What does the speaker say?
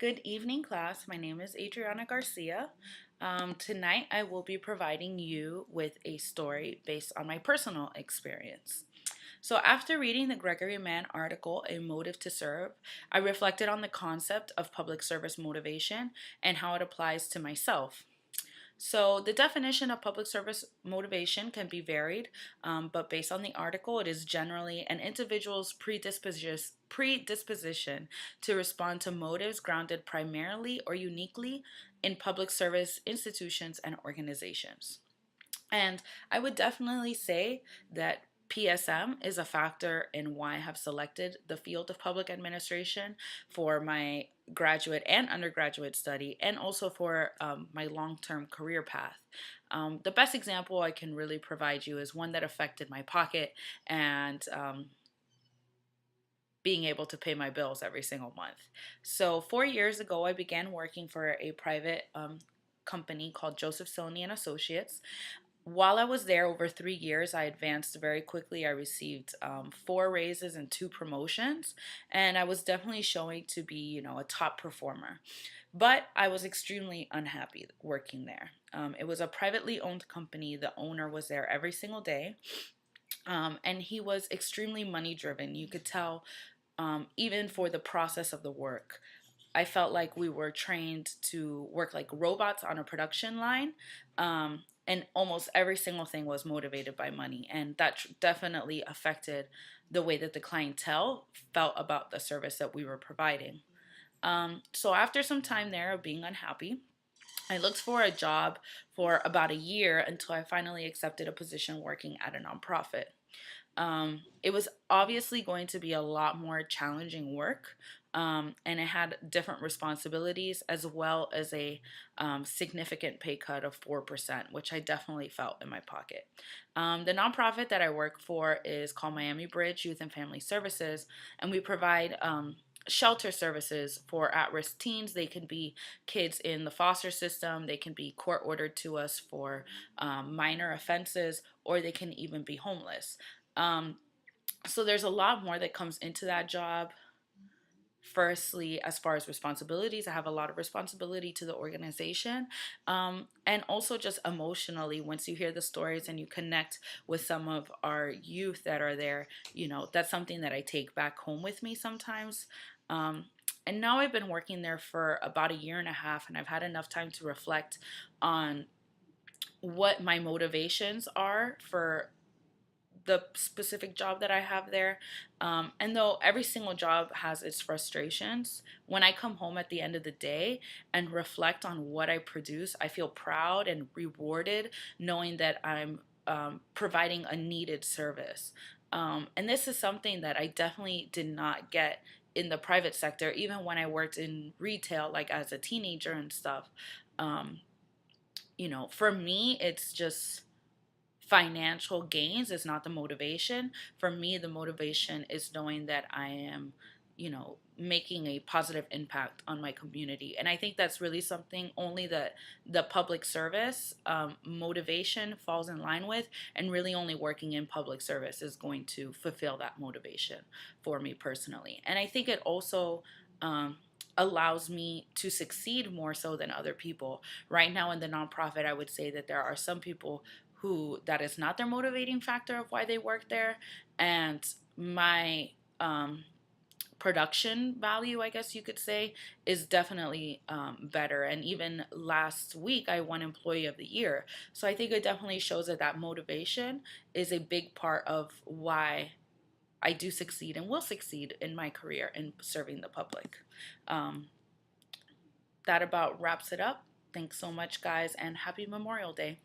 Good evening, class. My name is Adriana Garcia. Tonight, I will be providing you with a story based on my personal experience. So, after reading the Gregory Mann article, A Motive to Serve, I reflected on the concept of public service motivation and how it applies to myself. So, the definition of public service motivation can be varied, but based on the article, it is generally an individual's predisposition to respond to motives grounded primarily or uniquely in public service institutions and organizations. And I would definitely say that PSM is a factor in why I have selected the field of public administration for my graduate and undergraduate study, and also for my long term career path. The best example I can really provide you is one that affected my pocket and being able to pay my bills every single month. So, 4 years ago, I began working for a private company called Joseph Sony and Associates. While I was there over 3 years, I advanced very quickly. I received four raises and two promotions, and I was definitely showing to be, a top performer. But I was extremely unhappy working there. It was a privately owned company. The owner was there every single day, and he was extremely money driven. You could tell, even for the process of the work. I felt like we were trained to work like robots on a production line. And almost every single thing was motivated by money. And that definitely affected the way that the clientele felt about the service that we were providing. So after some time there of being unhappy, I looked for a job for about a year until I finally accepted a position working at a nonprofit. It was obviously going to be a lot more challenging work, and it had different responsibilities as well as a significant pay cut of 4%, which I definitely felt in my pocket. The nonprofit that I work for is called Miami Bridge Youth and Family Services, and we provide shelter services for at risk teens. They can be kids in the foster system, they can be court ordered to us for minor offenses, or they can even be homeless. Um, so there's a lot more that comes into that job. Firstly, as far as responsibilities, I have a lot of responsibility to the organization. And also just emotionally, once you hear the stories and you connect with some of our youth that are there, that's something that I take back home with me sometimes. Um, and now I've been working there for about a year and a half, and I've had enough time to reflect on what my motivations are for the specific job that I have there. And though every single job has its frustrations, when I come home at the end of the day and reflect on what I produce, I feel proud and rewarded knowing that I'm providing a needed service. And this is something that I definitely did not get in the private sector, even when I worked in retail, like as a teenager and stuff. Um, for me, it's just financial gains is not the motivation. For me, the motivation is knowing that I am, making a positive impact on my community. And I think that's really something only the public service motivation falls in line with, and really only working in public service is going to fulfill that motivation for me personally. And I think it also allows me to succeed more so than other people. Right now in the nonprofit, I would say that there are some people who that is not their motivating factor of why they work there, and my production value, I guess you could say, is definitely better. And even last week I won Employee of the Year. So I think it definitely shows that that motivation is a big part of why I do succeed and will succeed in my career in serving the public. um, that about wraps it up. Thanks so much, guys, and happy Memorial Day.